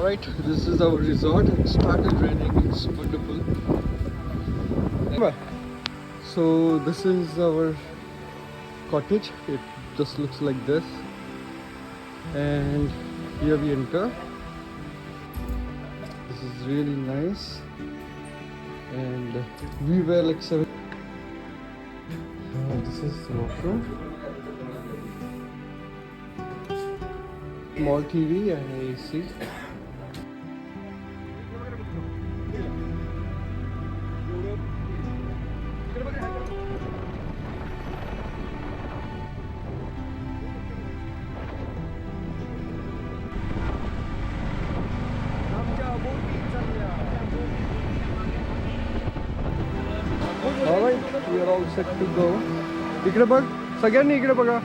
Alright, this is our resort. It started raining. It's wonderful. So this is our cottage. It just looks like this. And here we enter. This is really nice. And we were like 7. This is the washroom. Small TV and AC. Alright, we are all set to go. इकडे बघ, सगळ्यांनी इकडे बघा.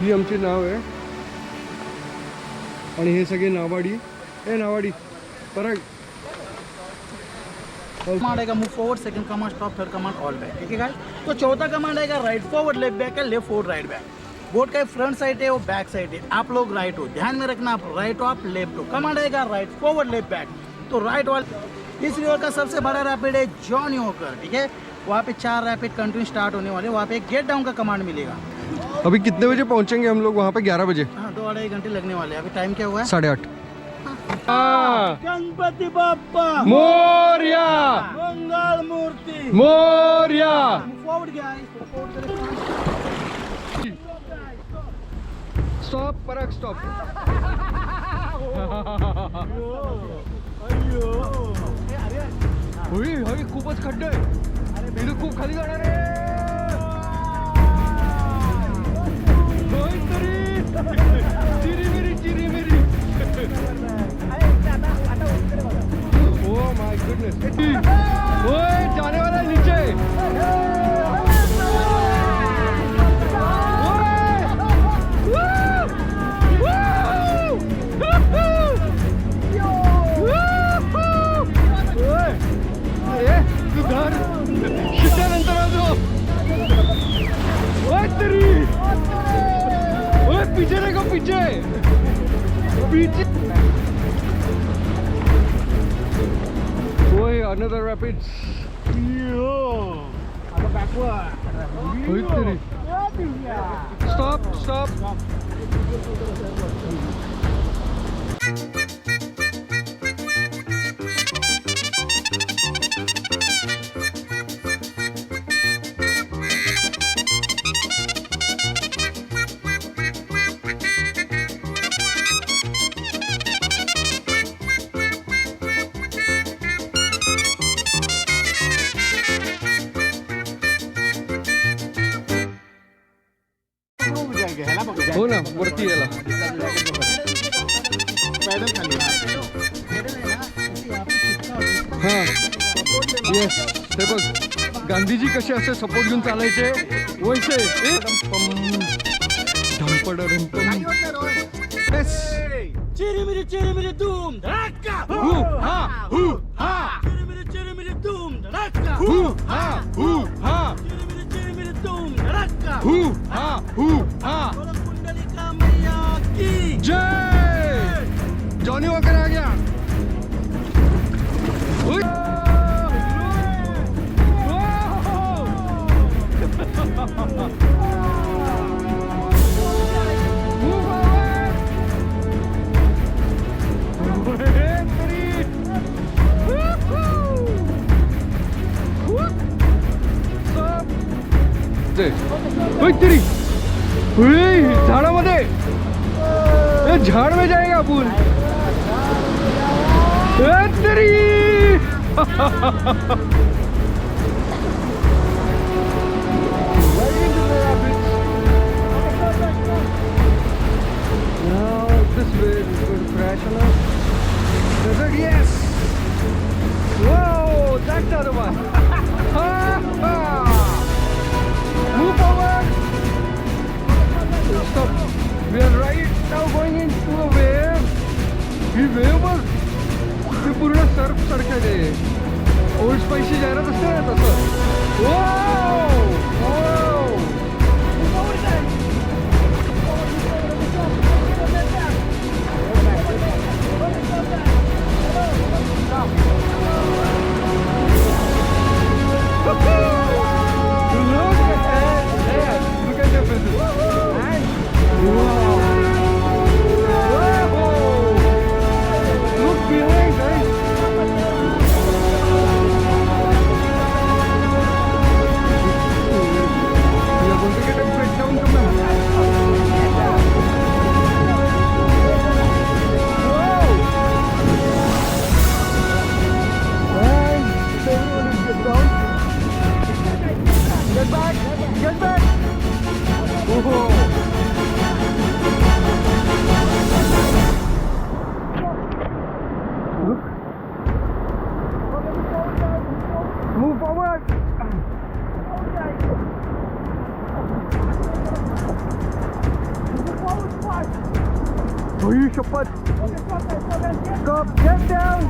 ही आमची नाव आहे. आणि हे सगळे नावाडी. नावाडी. परत. कमांड आएगा move forward, second command stop, third command all back. ठीक है गाइस. तो चौथा कमांड आएगा राइट फॉरवर्ड लेफ्ट बैक है, लेफ्ट फॉरवर्ड राइट बैक. बोट का फ्रंट साइड है वो बैक साइड है. आप लोग राइट हो, ध्यान में रखना. आप राइट हो, आप लेफ्ट हो. कमांड आएगा राइट फॉरवर्ड लेफ्ट बैक. तो राइट वाल. इस रिवर का सबसे बड़ा रैपिड है जॉनी वॉकर. ठीक है, वहाँ पे 4 रैपिड कंटिन्यू स्टार्ट होने वाले. वहाँ पे गेट डाउन का कमांड मिलेगा. अभी कितने बजे पहुंचेंगे हम लोग वहाँ पे? 11 बजे. हाँ, 2-2.5 घंटे लगने वाले हैं. अभी टाइम क्या हुआ है? 8:30. गणपति बाप्पा मोरया. मंगल मूर्ति मोरया. फॉरवर्ड गाइस, फॉरवर्ड करें. स्टॉप. परक स्टॉप. होई होई खूपच खड्डे आहे. इथे खूप खाली जाणार आहे. होय तरी चिरी मिरी. Oh my goodness. ओए जाने वाला है नीचे. तू घर शिट्यानंतर आलो. ओए तरी. ओए पीछे देखो, पीछे. Boy, another rapids. Backward. Stop. हो ना, वरती याला. हां, येस. हे बघ, गांधीजी कसे असे सपोर्ट घेऊन चालायचे वैसे. चिरी मिरी धूम धड़ाका. चिरी मिरी धूम धड़ाका. चिरी मिरी धूम धड़ाका. कुंडलिका मैया की जय. जॉनी वॉकर आ गया. तरी झाडामध्ये. झाड़ में जाएगा अपन. तरी now this way is going to crash on us. Yes. Whoa, that's the other one. Move forward. Stop. We are right now going into a wave. He wave बघ, ती पूर्ण सर्फ सारखं आहे. ओल्ड स्पाइसी जाहिरात असते ना तसं. Get back! Get back! Oh! Look! Move forward! Holy shapad! Stop! Get down!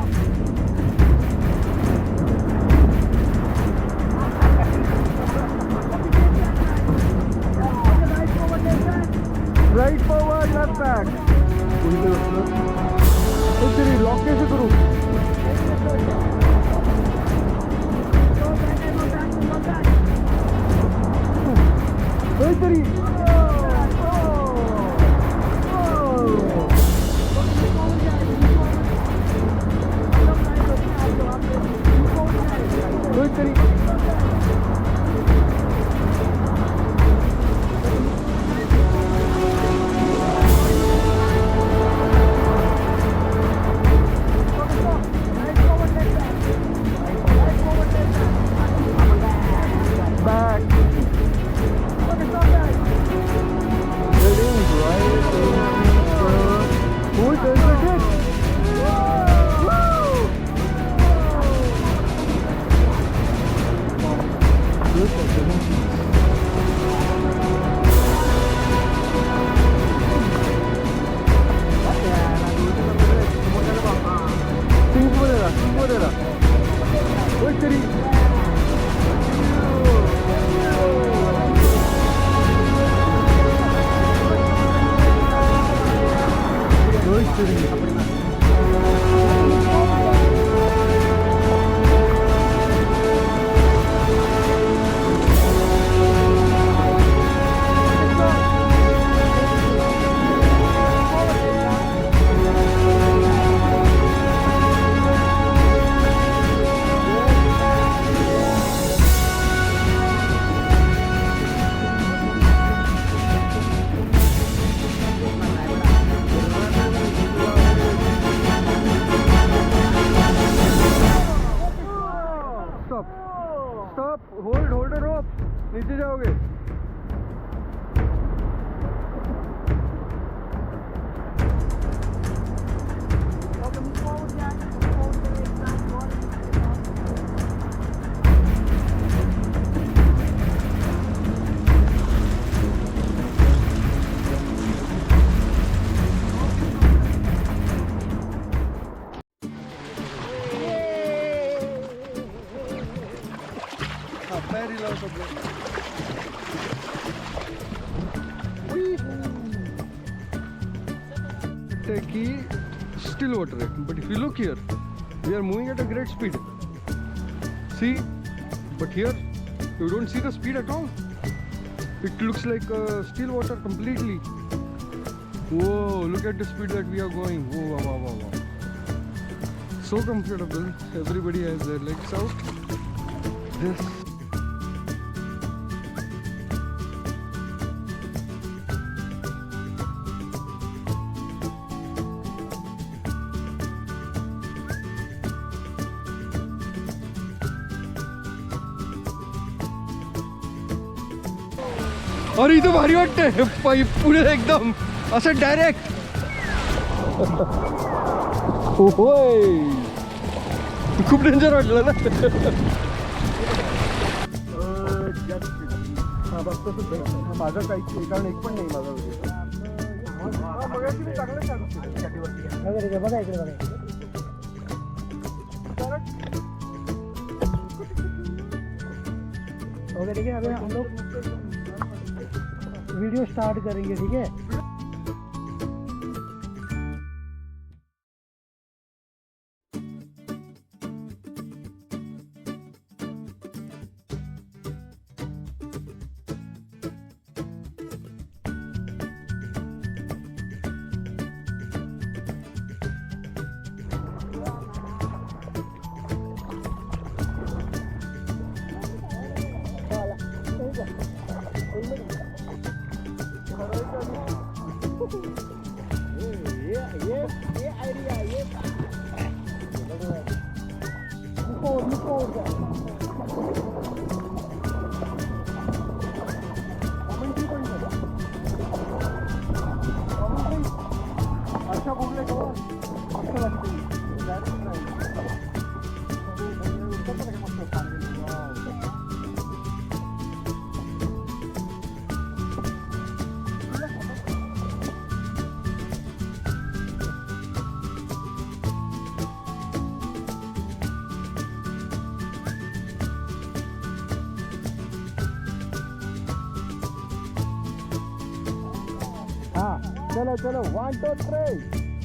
Right forward, left back. तेरी lock कैसे करूँ? तेरी नीचे जाओगे। Very low still water, but if you look here, we are moving at a great speed. See, but here you don't see the speed at all. It looks like still water completely. Whoa, look at the speed that we are going. Whoa, wow, wow, wow. So comfortable. Everybody has their legs out. This. और इथं भारी वाटतंय pipe पुढे एकदम असं direct होय खूप danger वाटलं ना माझं काहीच कारण एक पण नाही माझा बघा की चांगलं बघा इकडे बघा ओके ठीक है अभी हम लोग वीडियो स्टार्ट करेंगे ठीक है ये आइडिया ये चलो चलो 1 2 3